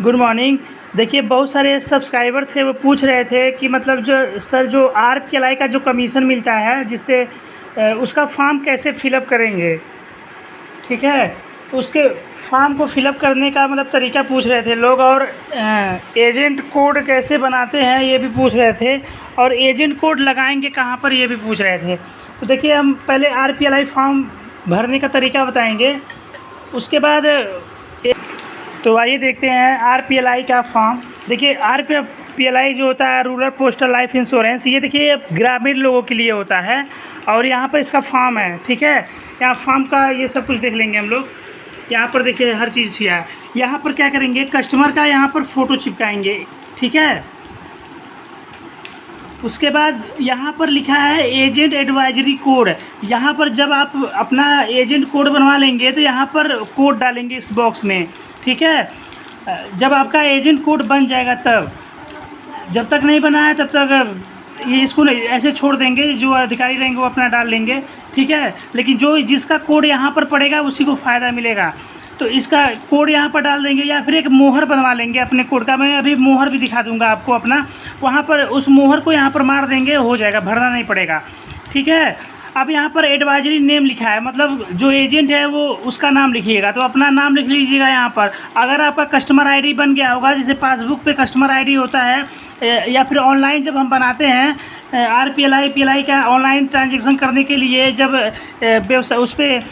Good morning. देखिए, बहुत सारे सब्सक्राइबर थे, वो पूछ रहे थे कि मतलब जो सर जो RPLI का जो कमीशन मिलता है जिससे उसका फॉर्म कैसे फिलअप करेंगे। ठीक है, उसके फॉर्म को फिलअप करने का मतलब तरीका पूछ रहे थे लोग, और एजेंट कोड कैसे बनाते हैं ये भी पूछ रहे थे, और एजेंट कोड लगाएंगे कहाँ पर ये भी पूछ रहे थे। तो देखिए, हम पहले RPLI फॉर्म भरने का तरीका बताएंगे, उसके बाद तो आइए देखते हैं RPLI का फॉर्म। देखिए, RPLI जो होता है रूरल पोस्टल लाइफ इंश्योरेंस, ये देखिए ग्रामीण लोगों के लिए होता है, और यहाँ पर इसका फॉर्म है। ठीक है, यहाँ फॉर्म का ये सब कुछ देख लेंगे हम लोग। यहाँ पर देखिए हर चीज़ किया है। यहाँ पर क्या करेंगे, कस्टमर का यहाँ पर फ़ोटो चिपकाएंगे। ठीक है, उसके बाद यहाँ पर लिखा है एजेंट एडवाइजरी कोड। यहाँ पर जब आप अपना एजेंट कोड बनवा लेंगे तो यहाँ पर कोड डालेंगे इस बॉक्स में। ठीक है, जब आपका एजेंट कोड बन जाएगा तब, जब तक नहीं बना है तब तक ये इसको ऐसे छोड़ देंगे, जो अधिकारी रहेंगे वो अपना डाल लेंगे। ठीक है, लेकिन जिसका कोड यहाँ पर पड़ेगा उसी को फ़ायदा मिलेगा। तो इसका कोड यहाँ पर डाल देंगे, या फिर एक मोहर बनवा लेंगे अपने कोड का। मैं अभी मोहर भी दिखा दूंगा आपको अपना, वहाँ पर उस मोहर को यहाँ पर मार देंगे, हो जाएगा, भरना नहीं पड़ेगा। ठीक है, अब यहाँ पर एडवाइजरी नेम लिखा है, मतलब जो एजेंट है वो उसका नाम लिखिएगा, तो अपना नाम लिख लीजिएगा यहाँ पर। अगर आपका कस्टमर आईडी बन गया होगा, जैसे पासबुक पे कस्टमर आईडी होता है, या फिर ऑनलाइन जब हम बनाते हैं RPLI का ऑनलाइन ट्रांजेक्शन करने के लिए, जब व्यवसाय उस पर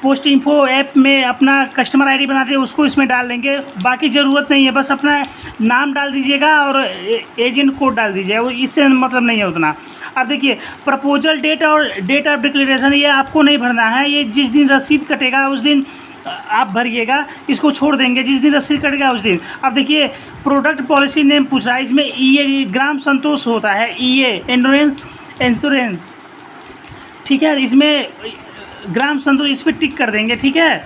पोस्ट इन्फो ऐप में अपना कस्टमर आईडी बनाते हैं, उसको इसमें डाल लेंगे। बाकी ज़रूरत नहीं है, बस अपना नाम डाल दीजिएगा और एजेंट कोड डाल दीजिएगा, वो इससे मतलब नहीं है उतना। अब देखिए, प्रपोजल डेट और डेट ऑफ डिक्लेरेशन ये आपको नहीं भरना है, ये जिस दिन रसीद कटेगा उस दिन आप भरिएगा, इसको छोड़ देंगे, जिस दिन रसीद कटेगा उस दिन। अब देखिए, प्रोडक्ट पॉलिसी नेम पूछ रहा है, इसमें EA ग्राम संतोष होता है, EA एंडोरेंस इंश्योरेंस। ठीक है, इसमें ग्राम संतोष, इस पर टिक कर देंगे। ठीक है,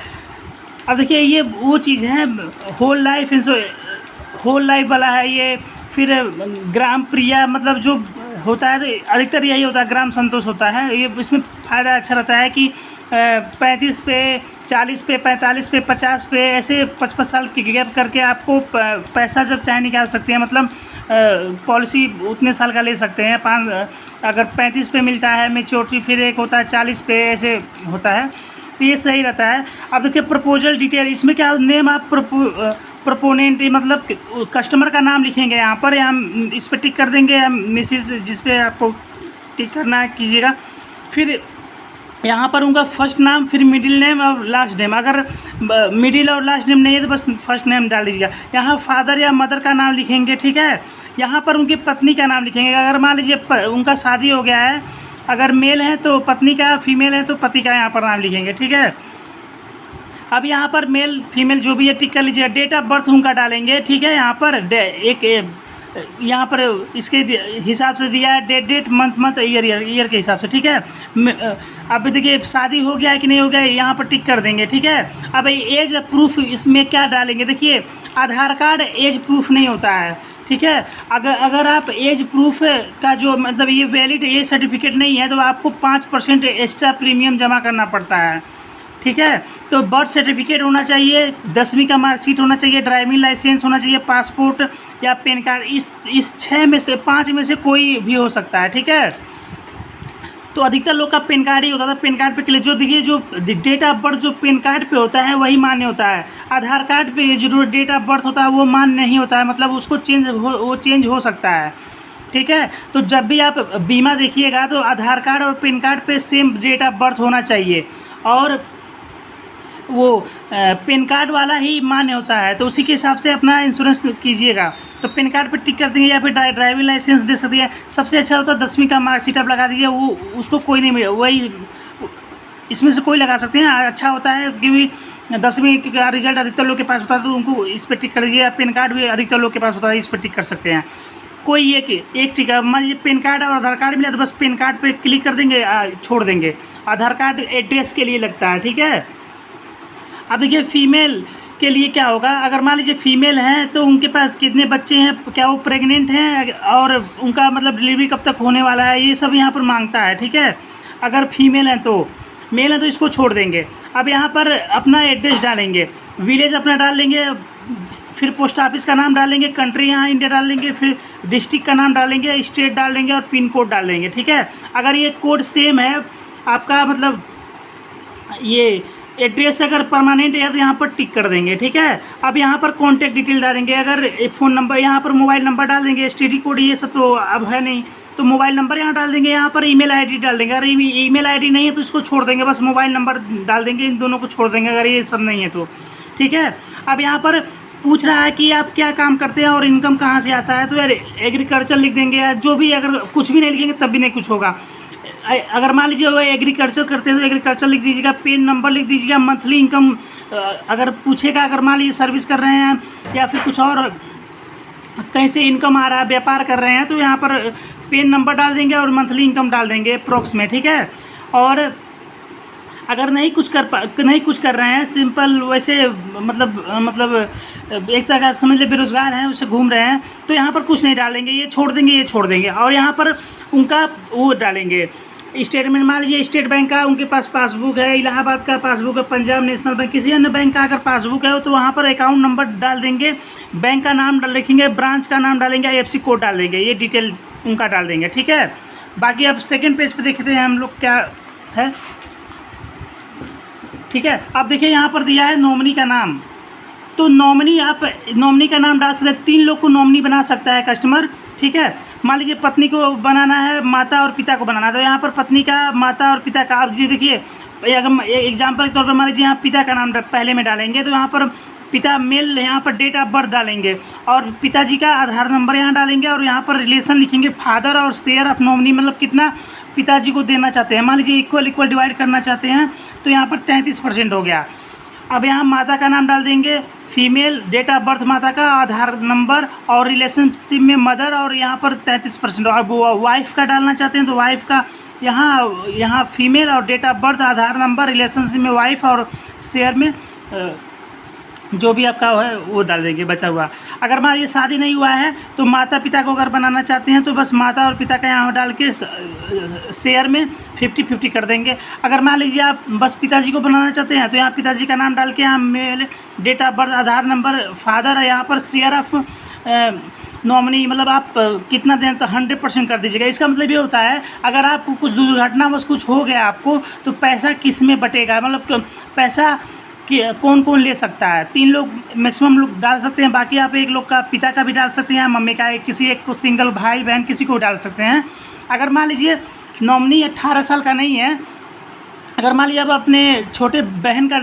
अब देखिए ये वो चीज़ है, होल लाइफ वाला है ये। फिर ग्राम प्रिया, मतलब जो होता है अधिकतर यही होता है, ग्राम संतोष होता है ये। इसमें फ़ायदा अच्छा रहता है कि 35 पे, 40 पे, 45 पे, 50 पे, ऐसे 55 साल की गैप करके आपको पैसा जब चाहे निकाल सकते हैं। मतलब पॉलिसी उतने साल का ले सकते हैं। अगर 35 पे मिलता है मैच्योरिटी, फिर एक होता है 40 पे, ऐसे होता है, तो ये सही रहता है। अब देखिए, प्रपोजल डिटेल, इसमें क्या नेम आप प्रोपोनेंट, मतलब कस्टमर का नाम लिखेंगे यहाँ पर, या इस पर टिक कर देंगे, या मिसिस जिस पे आपको टिक करना है कीजिएगा। फिर यहाँ पर उनका फर्स्ट नाम, फिर मिडिल नेम और लास्ट नेम। अगर मिडिल और लास्ट नेम नहीं है तो बस फर्स्ट नेम डाल दीजिएगा। यहाँ फादर या मदर का नाम लिखेंगे। ठीक है, यहाँ पर उनकी पत्नी का नाम लिखेंगे। अगर मान लीजिए उनका शादी हो गया है, अगर मेल है तो पत्नी का, फीमेल है तो पति का यहाँ पर नाम लिखेंगे। ठीक है, अब यहाँ पर मेल फीमेल जो भी है टिक कर लीजिएगा। डेट ऑफ बर्थ उनका डालेंगे। ठीक है, यहाँ पर यहाँ पर इसके हिसाब से दिया है, डेट मंथ ईयर के हिसाब से। ठीक है, अब देखिए शादी हो गया है कि नहीं हो गया, यहाँ पर टिक कर देंगे। ठीक है, अब एज प्रूफ इसमें क्या डालेंगे, देखिए आधार कार्ड एज प्रूफ नहीं होता है। ठीक है, अगर आप एज प्रूफ का जो मतलब ये वैलिड एज सर्टिफिकेट नहीं है, तो आपको 5% एक्स्ट्रा प्रीमियम जमा करना पड़ता है। ठीक है, तो बर्थ सर्टिफिकेट होना चाहिए, 10वीं का मार्कशीट होना चाहिए, ड्राइविंग लाइसेंस होना चाहिए, पासपोर्ट या पैन कार्ड, इस 6 में से 5 में से कोई भी हो सकता है। ठीक है, तो अधिकतर लोग का पैन कार्ड ही होता था। पैन कार्ड पे क्लिक, जो देखिए जो डेट ऑफ बर्थ जो पैन कार्ड पे होता है वही मान्य होता है। आधार कार्ड पे जो डेट ऑफ बर्थ होता है वो मान्य नहीं होता है, मतलब उसको चेंज हो सकता है। ठीक है, तो जब भी आप बीमा देखिएगा तो आधार कार्ड और पैन कार्ड पे सेम डेट ऑफ बर्थ होना चाहिए, और वो पैन कार्ड वाला ही मान्य होता है, तो उसी के हिसाब से अपना इंश्योरेंस कीजिएगा। तो पैन कार्ड पर टिक कर देंगे, या फिर ड्राइविंग लाइसेंस दे सकते हैं। सबसे अच्छा होता है 10वीं का मार्कशीट आप लगा दीजिए, वो उसको कोई नहीं मिले, वही इसमें से कोई लगा सकते हैं, अच्छा होता है, क्योंकि 10वीं का रिजल्ट अधिकतर लोग के पास होता है, तो उनको इस पर टिक कर दीजिए। पैन कार्ड भी अधिकतर लोग के पास होता है, इस पर टिक कर सकते हैं। कोई एक टिक, मान लीजिए पैन कार्ड और आधार कार्ड मिला तो बस पैन कार्ड पे क्लिक कर देंगे, छोड़ देंगे। आधार कार्ड एड्रेस के लिए लगता है। ठीक है, अब देखिए फीमेल के लिए क्या होगा, अगर मान लीजिए फीमेल हैं तो उनके पास कितने बच्चे हैं, क्या वो प्रेग्नेंट हैं, और उनका मतलब डिलीवरी कब तक होने वाला है, ये सब यहाँ पर मांगता है। ठीक है, अगर फीमेल हैं तो, मेल है तो इसको छोड़ देंगे। अब यहाँ पर अपना एड्रेस डालेंगे, विलेज अपना डाल लेंगे, फिर पोस्ट ऑफिस का नाम डालेंगे, कंट्री यहाँ इंडिया डाल देंगे, फिर डिस्ट्रिक्ट का नाम डालेंगे, स्टेट डाल देंगे और पिन कोड डाल देंगे। ठीक है, अगर ये कोड सेम है आपका, मतलब ये एड्रेस अगर परमानेंट है तो यहाँ पर टिक कर देंगे। ठीक है, अब यहाँ पर कॉन्टैक्ट डिटेल डालेंगे, अगर फ़ोन नंबर, यहाँ पर मोबाइल नंबर डाल देंगे, एसटीडी कोड ये सब तो अब है नहीं, तो मोबाइल नंबर यहाँ डाल देंगे, यहाँ पर ईमेल आईडी डाल देंगे। अगर ईमेल आईडी नहीं है तो इसको छोड़ देंगे, बस मोबाइल नंबर डाल देंगे, इन दोनों को छोड़ देंगे अगर ये सब नहीं है तो। ठीक है, अब यहाँ पर पूछ रहा है कि आप क्या काम करते हैं और इनकम कहाँ से आता है, तो यार एग्रीकल्चर लिख देंगे, या जो भी, अगर कुछ भी नहीं लिखेंगे तब भी नहीं कुछ होगा। अगर मान लीजिए वो एग्रीकल्चर करते हैं तो एग्रीकल्चर लिख दीजिएगा, पेन नंबर लिख दीजिएगा, मंथली इनकम अगर पूछेगा, अगर मान लीजिए सर्विस कर रहे हैं या फिर कुछ और कैसे इनकम आ रहा है, व्यापार कर रहे हैं, तो यहाँ पर पेन नंबर डाल देंगे और मंथली इनकम डाल देंगे अप्रॉक्स में। ठीक है, और अगर नहीं कुछ कर रहे हैं, सिंपल वैसे मतलब एक तरह का समझ ले बेरोजगार हैं, उसे घूम रहे हैं, तो यहाँ पर कुछ नहीं डालेंगे, ये छोड़ देंगे। और यहाँ पर उनका वो डालेंगे स्टेटमेंट, मान लीजिए स्टेट बैंक का उनके पास पासबुक है, इलाहाबाद का पासबुक है, पंजाब नेशनल बैंक, किसी अन्य बैंक का अगर पासबुक है तो वहाँ पर अकाउंट नंबर डाल देंगे, बैंक का नाम लिखेंगे, ब्रांच का नाम डालेंगे, IFSC कोड डाल देंगे, ये डिटेल उनका डाल देंगे। ठीक है, बाकी अब सेकेंड पेज पर देखते हैं हम लोग क्या है। ठीक है, अब देखिए यहाँ पर दिया है नॉमिनी का नाम, तो नॉमिनी का नाम डाल सकते हैं, 3 लोग को नॉमिनी बना सकता है कस्टमर। ठीक है, मान लीजिए पत्नी को बनाना है, माता और पिता को बनाना है, तो यहाँ पर पत्नी का, माता और पिता का, आप जी देखिए, अगर एग्जाम्पल के तौर पर मान लीजिए यहाँ पिता का नाम पहले में डालेंगे, तो यहाँ पर पिता मेल, यहाँ पर डेट ऑफ बर्थ डालेंगे और पिताजी का आधार नंबर यहाँ डालेंगे और यहाँ पर रिलेशन लिखेंगे, फादर और शेयर ऑफ नॉमिनी, मतलब कितना पिताजी को देना चाहते हैं, मान लीजिए इक्वल डिवाइड करना चाहते हैं, तो यहाँ पर 33% हो गया। अब यहाँ माता का नाम डाल देंगे, फीमेल, डेट ऑफ बर्थ माता का, आधार नंबर और रिलेशनशिप में मदर, और यहाँ पर 33%। अब वाइफ का डालना चाहते हैं तो वाइफ का यहाँ फीमेल और date of birth, Aadhaar number, relationship में वाइफ और शेयर में जो भी आपका है वो डाल देंगे बचा हुआ। अगर मान लीजिए शादी नहीं हुआ है तो माता पिता को अगर बनाना चाहते हैं तो बस माता और पिता का यहाँ डाल के शेयर में 50-50 कर देंगे। अगर मान लीजिए आप बस पिताजी को बनाना चाहते हैं तो यहाँ पिताजी का नाम डाल के यहाँ male, date of birth, Aadhaar number, father है, यहाँ पर शेयर ऑफ नॉमिनी, मतलब आप कितना दें तो 100% कर दीजिएगा। इसका मतलब ये होता है अगर आपको कुछ दुर्घटनावश कुछ हो गया आपको तो पैसा किस में बटेगा, मतलब पैसा कि कौन कौन ले सकता है। 3 लोग मैक्सिमम लोग डाल सकते हैं, बाकी आप 1 लोग का पिता का भी डाल सकते हैं, मम्मी का, किसी एक को, सिंगल भाई बहन किसी को डाल सकते हैं। अगर मान लीजिए नॉमिनी 18 साल का नहीं है, अगर मान लीजिए आप अपने छोटे बहन का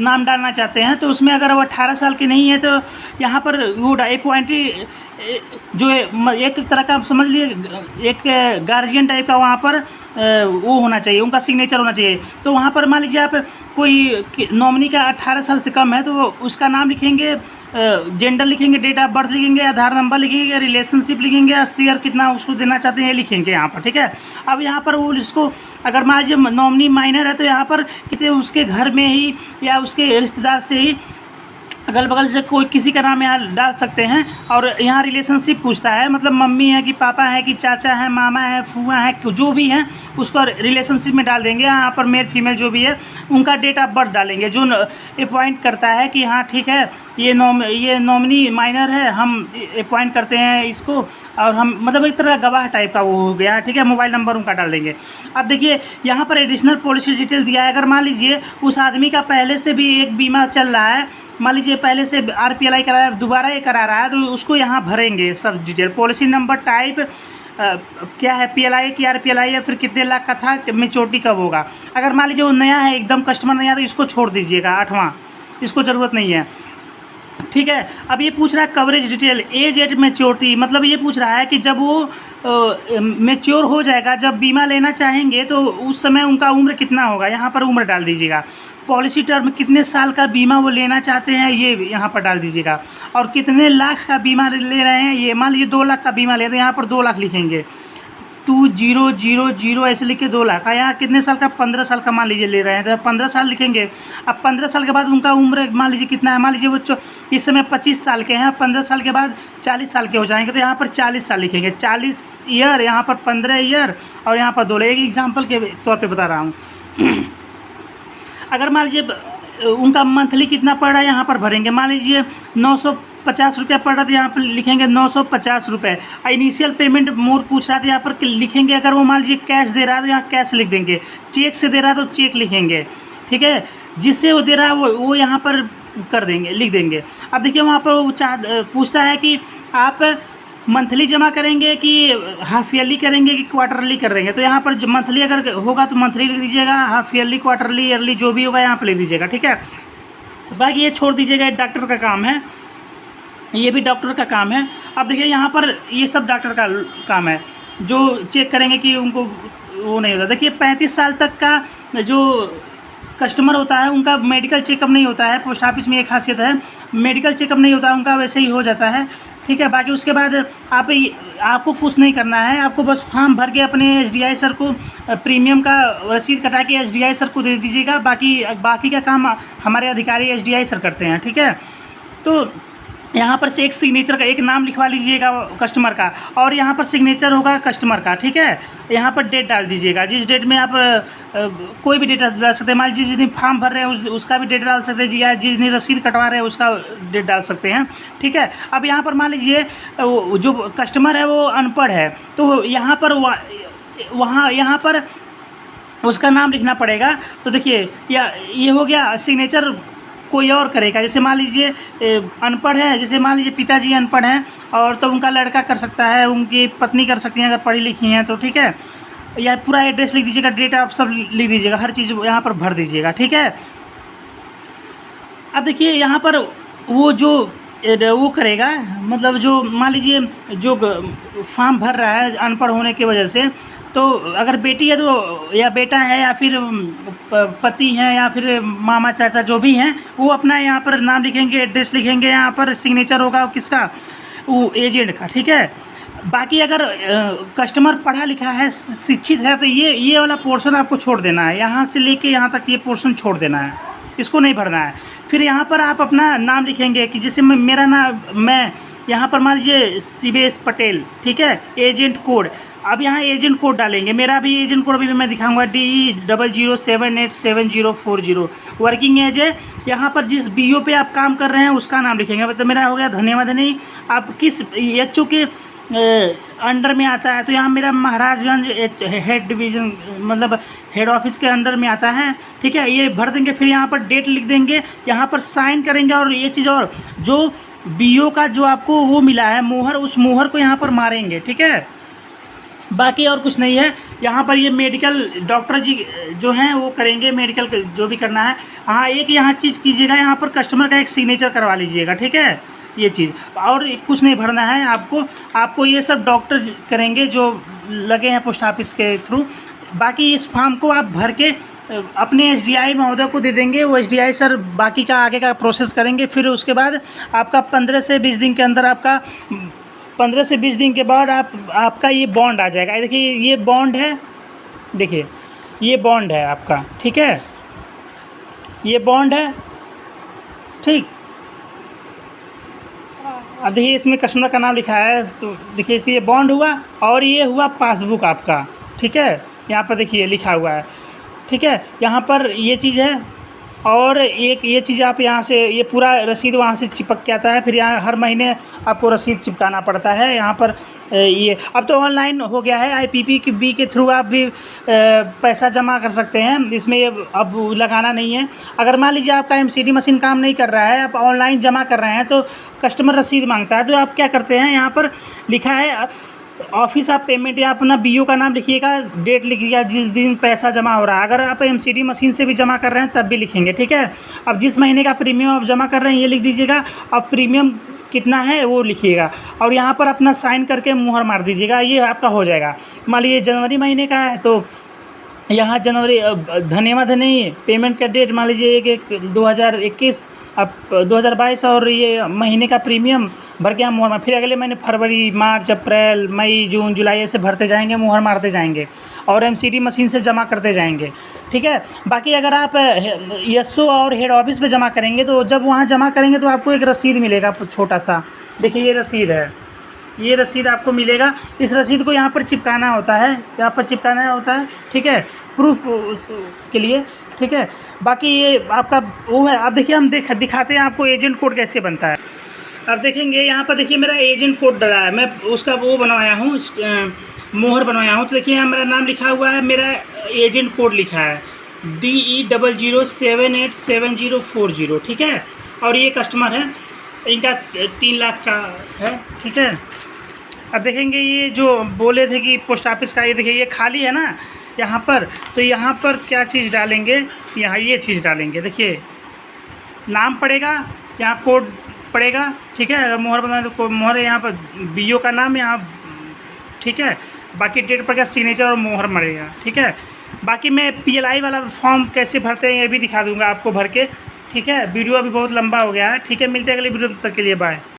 नाम डालना चाहते हैं तो उसमें अगर वो 18 साल की नहीं है तो यहाँ पर वो अपॉइंटी जो है एक तरह का समझ लिए एक गार्जियन टाइप का वहाँ पर वो होना चाहिए, उनका सिग्नेचर होना चाहिए। तो वहाँ पर मान लीजिए आप कोई नॉमिनी का 18 साल से कम है तो उसका नाम लिखेंगे, जेंडर लिखेंगे, डेट ऑफ बर्थ लिखेंगे, आधार नंबर लिखेंगे, रिलेशनशिप लिखेंगे और शेयर कितना उसको देना चाहते हैं ये लिखेंगे यहाँ पर। ठीक है, अब यहाँ पर वो इसको अगर मान लीजिए नॉमिनी माइनर है तो यहाँ पर किसी उसके घर में ही या उसके रिश्तेदार से ही अगल बगल से कोई किसी का नाम यहाँ डाल सकते हैं। और यहाँ रिलेशनशिप पूछता है, मतलब मम्मी है कि पापा है कि चाचा है, मामा है, फूफा है, जो भी हैं उसको रिलेशनशिप में डाल देंगे। यहाँ पर मेल फीमेल जो भी है उनका डेट ऑफ बर्थ डालेंगे जो अपॉइंट करता है कि हाँ ठीक है ये नॉमिनी माइनर है, हम अपॉइंट करते हैं इसको, और हम मतलब एक तरह गवाह टाइप का वो हो गया। ठीक है, मोबाइल नंबर उनका डाल देंगे। अब देखिए यहाँ पर एडिशनल पॉलिसी डिटेल दिया है। अगर मान लीजिए उस आदमी का पहले से भी एक बीमा चल रहा है, मान लीजिए पहले से RPLI कराया, दोबारा ये करा रहा है, तो उसको यहाँ भरेंगे सब डिटेल, पॉलिसी नंबर, टाइप क्या है, PLI की RPLI है, फिर कितने लाख का था, मेच्योरिटी कब होगा। अगर मान लीजिए वो नया है एकदम कस्टमर नया, तो इसको छोड़ दीजिएगा 8वां, इसको ज़रूरत नहीं है। ठीक है, अब ये पूछ रहा है coverage detail, age at maturity, मतलब ये पूछ रहा है कि जब वो मेच्योर हो जाएगा, जब बीमा लेना चाहेंगे तो उस समय उनका उम्र कितना होगा, यहाँ पर उम्र डाल दीजिएगा। पॉलिसी टर्म कितने साल का बीमा वो लेना चाहते हैं ये यहाँ पर डाल दीजिएगा, और कितने लाख का बीमा ले रहे हैं ये, मान लीजिए 2 लाख का बीमा ले तो यहाँ पर 2 लाख लिखेंगे, 2000 ऐसे लिख के 2 लाख। यहाँ कितने साल का, 15 साल का मान लीजिए ले रहे हैं तो 15 साल लिखेंगे। अब 15 साल के बाद उनका उम्र मान लीजिए कितना है, मान लीजिए वो इस समय 25 साल के हैं, 15 साल के बाद 40 साल के हो जाएंगे तो यहाँ पर 40 साल लिखेंगे, 40 ईयर, यहाँ पर 15 ईयर और यहाँ पर 2 लाख। एक एग्जाम्पल के तौर पर बता रहा हूँ। अगर मान लीजिए उनका मंथली कितना पड़ रहा है यहाँ पर भरेंगे, मान लीजिए 950 रुपया पड़ रहा था, यहाँ पर लिखेंगे 950 रुपये। इनिशियल पेमेंट मोर पूछ रहा था, यहाँ पर लिखेंगे अगर वो मान लीजिए कैश दे रहा है तो यहाँ कैश लिख देंगे, चेक से दे रहा है तो चेक लिखेंगे, ठीक है। जिससे वो दे रहा है वो यहाँ पर कर देंगे, लिख देंगे। अब देखिए वहाँ पर वो पूछता है कि आप मंथली जमा करेंगे कि हाफ ईयरली करेंगे कि क्वार्टरली करेंगे। तो यहाँ पर मंथली अगर होगा तो मंथली लिख दीजिएगा, हाफ ईयरली, क्वार्टरली, ईयरली जो भी होगा यहाँ पर लिख दीजिएगा, ठीक है। बाकी ये छोड़ दीजिएगा, डॉक्टर का काम है, ये भी डॉक्टर का काम है। अब देखिए यहाँ पर ये सब डॉक्टर का काम है जो चेक करेंगे कि उनको वो नहीं होता। देखिए 35 साल तक का जो कस्टमर होता है उनका मेडिकल चेकअप नहीं होता है। पोस्ट ऑफिस में एक खासियत है, मेडिकल चेकअप नहीं होता उनका, वैसे ही हो जाता है, ठीक है। बाकी उसके बाद आपको कुछ नहीं करना है, आपको बस फॉर्म भर के अपने एसडीआई सर को प्रीमियम का रसीद कटा के एसडीआई सर को दे दीजिएगा। बाकी का काम हमारे अधिकारी एसडीआई सर करते हैं, ठीक है। तो यहाँ पर से एक सिग्नेचर का एक नाम लिखवा लीजिएगा कस्टमर का, और यहाँ पर सिग्नेचर होगा कस्टमर का, ठीक है। यहाँ पर डेट डाल दीजिएगा, जिस डेट में आप कोई भी डेट डाल सकते हैं। मान लीजिए जिस दिन फॉर्म भर रहे हैं उसका भी डेट डाल सकते हैं, या जिस दिन रसीद कटवा रहे हैं उसका डेट डाल सकते हैं, ठीक है। अब यहाँ पर मान लीजिए जो कस्टमर है वो अनपढ़ है, तो यहाँ पर यहाँ पर उसका नाम लिखना पड़ेगा। तो देखिए ये हो गया सिग्नेचर, कोई और करेगा। जैसे मान लीजिए अनपढ़ है, जैसे मान लीजिए पिताजी अनपढ़ हैं और तो उनका लड़का कर सकता है, उनकी पत्नी कर सकती हैं अगर पढ़ी लिखी हैं तो, ठीक है। या पूरा एड्रेस लिख दीजिएगा, डेट आप सब लिख दीजिएगा, हर चीज़ यहाँ पर भर दीजिएगा, ठीक है। अब देखिए यहाँ पर वो करेगा, मतलब जो मान लीजिए जो फॉर्म भर रहा है अनपढ़ होने की वजह से, तो अगर बेटी है तो, या बेटा है, या फिर पति हैं, या फिर मामा चाचा जो भी हैं, वो अपना यहाँ पर नाम लिखेंगे, एड्रेस लिखेंगे, यहाँ पर सिग्नेचर होगा किसका, वो एजेंट का, ठीक है। बाकी अगर कस्टमर पढ़ा लिखा है, शिक्षित है, तो ये वाला पोर्शन आपको छोड़ देना है, यहाँ से लेके यहाँ तक ये पोर्शन छोड़ देना है, इसको नहीं भरना है। फिर यहाँ पर आप अपना नाम लिखेंगे कि जैसे मेरा नाम, मैं यहाँ पर मान लीजिए शिवेश पटेल, ठीक है। एजेंट कोड, अब यहाँ एजेंट कोड डालेंगे, मेरा भी एजेंट कोड भी मैं दिखाऊंगा, DE00787040। वर्किंग एज है, यहाँ पर जिस बीओ पे आप काम कर रहे हैं उसका नाम लिखेंगे। मतलब मेरा हो गया धन्यवाद नहीं, आप किस एचओ के अंडर में आता है, तो यहाँ मेरा महाराजगंज हेड डिवीज़न, मतलब हेड ऑफिस के अंडर में आता है, ठीक है। ये भर देंगे, फिर यहाँ पर डेट लिख देंगे, यहाँ पर साइन करेंगे। और ये चीज़, और जो बीओ का जो आपको वो मिला है मोहर, उस मोहर को यहाँ पर मारेंगे, ठीक है। बाकी और कुछ नहीं है। यहाँ पर ये मेडिकल डॉक्टर जी जो हैं वो करेंगे मेडिकल जो भी करना है। हाँ, एक यहाँ चीज़ कीजिएगा, यहाँ पर कस्टमर का एक सिग्नेचर करवा लीजिएगा, ठीक है। ये चीज़ और कुछ नहीं भरना है आपको ये सब डॉक्टर करेंगे जो लगे हैं पोस्ट ऑफिस के थ्रू। बाकी इस फॉर्म को आप भर के अपने एसडीआई महोदय को दे देंगे, वो एसडीआई सर बाकी का आगे का प्रोसेस करेंगे। फिर उसके बाद आपका 15 से 20 दिन के अंदर, आपका 15 से 20 दिन के बाद आपका ये बॉन्ड आ जाएगा। देखिए ये बॉन्ड है, देखिए ये बॉन्ड है आपका, ठीक है। ये बॉन्ड है, ठीक। अब देखिए इसमें कस्टमर का नाम लिखा है, तो देखिए इसलिए बॉन्ड हुआ, और ये हुआ पासबुक आपका, ठीक है। यहाँ पर देखिए लिखा हुआ है, ठीक है। यहाँ पर ये चीज़ है, और एक ये चीज़ आप यहाँ से ये पूरा रसीद वहाँ से चिपक के आता है। फिर यहाँ हर महीने आपको रसीद चिपकाना पड़ता है। यहाँ पर ये अब तो ऑनलाइन हो गया है, IPPB के थ्रू आप भी पैसा जमा कर सकते हैं, इसमें ये अब लगाना नहीं है। अगर मान लीजिए आपका MCD मशीन काम नहीं कर रहा है, आप ऑनलाइन जमा कर रहे हैं, तो कस्टमर रसीद मांगता है, तो आप क्या करते हैं, यहाँ पर लिखा है ऑफिस ऑफ पेमेंट, या अपना बीओ का नाम लिखिएगा, डेट लिखिएगा जिस दिन पैसा जमा हो रहा है। अगर आप MCD मशीन से भी जमा कर रहे हैं तब भी लिखेंगे, ठीक है। अब जिस महीने का प्रीमियम आप जमा कर रहे हैं ये लिख दीजिएगा, अब प्रीमियम कितना है वो लिखिएगा, और यहाँ पर अपना साइन करके मुहर मार दीजिएगा, ये आपका हो जाएगा। मान लीजिए जनवरी महीने का है, तो यहाँ जनवरी धन्यवाद नहीं, पेमेंट का डेट मान लीजिए 1/1/2021, अब 2022, और ये महीने का प्रीमियम भर के हम मुहर मार, फिर अगले महीने फरवरी, मार्च, अप्रैल, मई, जून, जुलाई ऐसे भरते जाएंगे, मुहर मारते जाएंगे, और MCD मशीन से जमा करते जाएंगे, ठीक है। बाकी अगर आप ESO और हेड ऑफिस पे जमा करेंगे, तो जब वहाँ जमा करेंगे तो आपको एक रसीद मिलेगा छोटा सा, देखिए ये रसीद है, ये रसीद आपको मिलेगा। इस रसीद को यहाँ पर चिपकाना होता है, यहाँ पर चिपकाना होता है, ठीक है, प्रूफ के लिए, ठीक है। बाकी ये आपका वो है। अब देखिए हम दिखाते हैं आपको एजेंट कोड कैसे बनता है। अब देखेंगे यहाँ पर, देखिए मेरा एजेंट कोड डला है, मैं उसका वो बनवाया हूँ, मोहर बनवाया हूँ। तो देखिए यहाँ मेरा नाम लिखा हुआ है, मेरा एजेंट कोड लिखा है DE00787040, ठीक है। और ये कस्टमर है, इनका 3 लाख का है, ठीक है। अब देखेंगे ये जो बोले थे कि पोस्ट ऑफिस का, ये देखिए ये खाली है ना यहाँ पर, तो यहाँ पर क्या चीज़ डालेंगे, यहाँ ये चीज़ डालेंगे। देखिए नाम पड़ेगा, यहाँ कोड पड़ेगा, ठीक है। अगर मोहर बनाए तो मोहर है यहाँ पर, बीओ का नाम यहाँ, ठीक है। बाकी डेट पर का सिग्नेचर और मोहर मरेगा, ठीक है। बाकी मैं PLI वाला फॉर्म कैसे भरते हैं ये भी दिखा दूंगा आपको भर के, ठीक है। वीडियो अभी बहुत लंबा हो गया है, ठीक है। मिलते हैं अगली वीडियो, तब तक के लिए बाय।